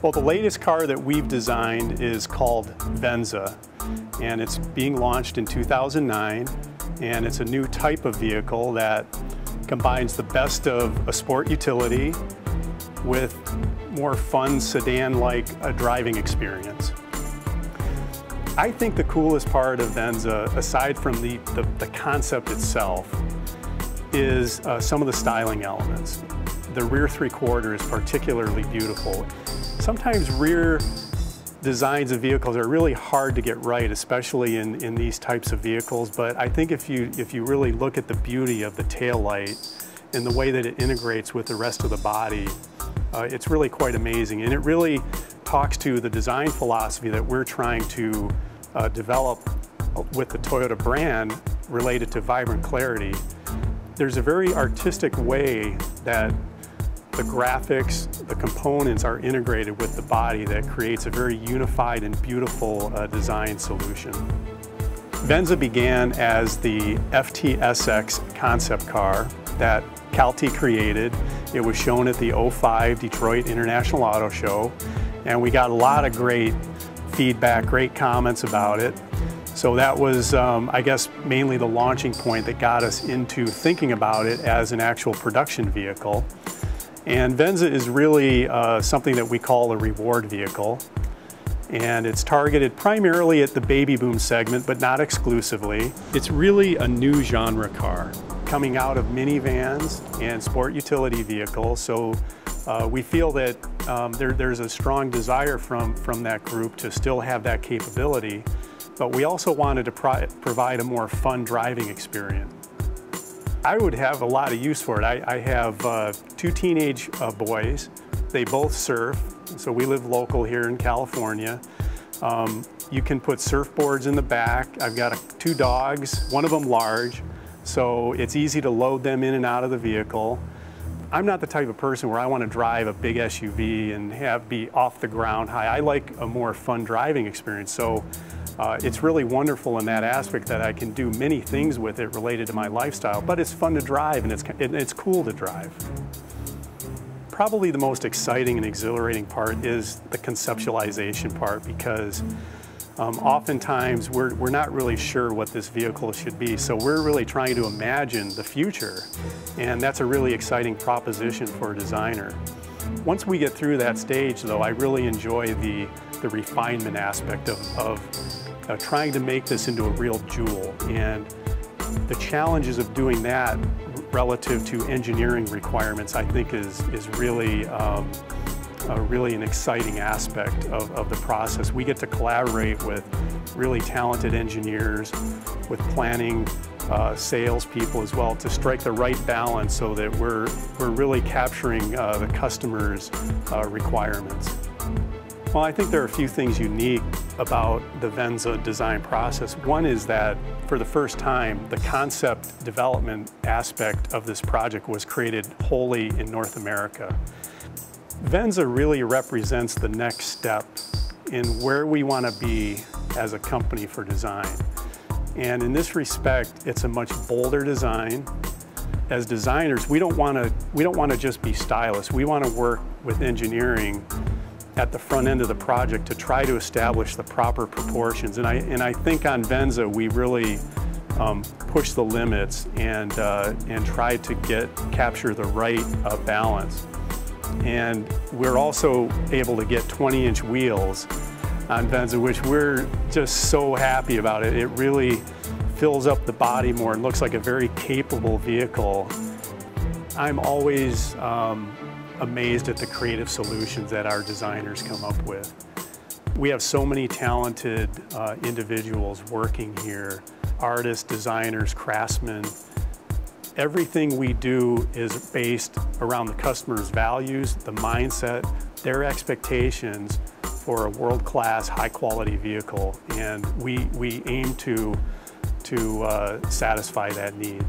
Well, the latest car that we've designed is called Venza, and it's being launched in 2009, and it's a new type of vehicle that combines the best of a sport utility with more fun sedan-like driving experience. I think the coolest part of Venza, aside from the concept itself, is some of the styling elements. The rear three-quarter is particularly beautiful. Sometimes rear designs of vehicles are really hard to get right, especially in these types of vehicles, but I think if you really look at the beauty of the taillight and the way that it integrates with the rest of the body, it's really quite amazing. And it really talks to the design philosophy that we're trying to develop with the Toyota brand related to vibrant clarity. There's a very artistic way that the graphics, the components are integrated with the body that creates a very unified and beautiful design solution. Venza began as the FTSX concept car that Calty created. It was shown at the '05 Detroit International Auto Show, and we got a lot of great feedback, great comments about it. So that was, I guess, mainly the launching point that got us into thinking about it as an actual production vehicle. And Venza is really something that we call a reward vehicle. And it's targeted primarily at the baby boom segment, but not exclusively. It's really a new genre car coming out of minivans and sport utility vehicles. So we feel that there's a strong desire from that group to still have that capability, but we also wanted to provide a more fun driving experience. I would have a lot of use for it. I have two teenage boys. They both surf, so we live local here in California. You can put surfboards in the back. I've got two dogs, one of them large, so it's easy to load them in and out of the vehicle. I'm not the type of person where I want to drive a big SUV and be off the ground high. I like a more fun driving experience, so it's really wonderful in that aspect that I can do many things with it related to my lifestyle, but it's fun to drive and it's cool to drive. Probably the most exciting and exhilarating part is the conceptualization part, because oftentimes we're not really sure what this vehicle should be, so we're really trying to imagine the future, and that's a really exciting proposition for a designer. Once we get through that stage, though, I really enjoy the refinement aspect of trying to make this into a real jewel, and the challenges of doing that relative to engineering requirements, I think is really really an exciting aspect of the process. We get to collaborate with really talented engineers, with planning, salespeople as well, to strike the right balance so that we're really capturing the customer's requirements. Well, I think there are a few things unique about the Venza design process. One is that for the first time, the concept development aspect of this project was created wholly in North America. Venza really represents the next step in where we want to be as a company for design. And in this respect, it's a much bolder design. As designers, we don't want to just be stylists. We want to work with engineering at the front end of the project to try to establish the proper proportions. And I think on Venza we really push the limits and try to capture the right balance. And we're also able to get 20-inch wheels on Venza, which we're just so happy about it. It really fills up the body more and looks like a very capable vehicle. I'm always amazed at the creative solutions that our designers come up with. We have so many talented individuals working here, artists, designers, craftsmen. Everything we do is based around the customer's values, the mindset, their expectations for a world-class, high-quality vehicle, and we aim to satisfy that need.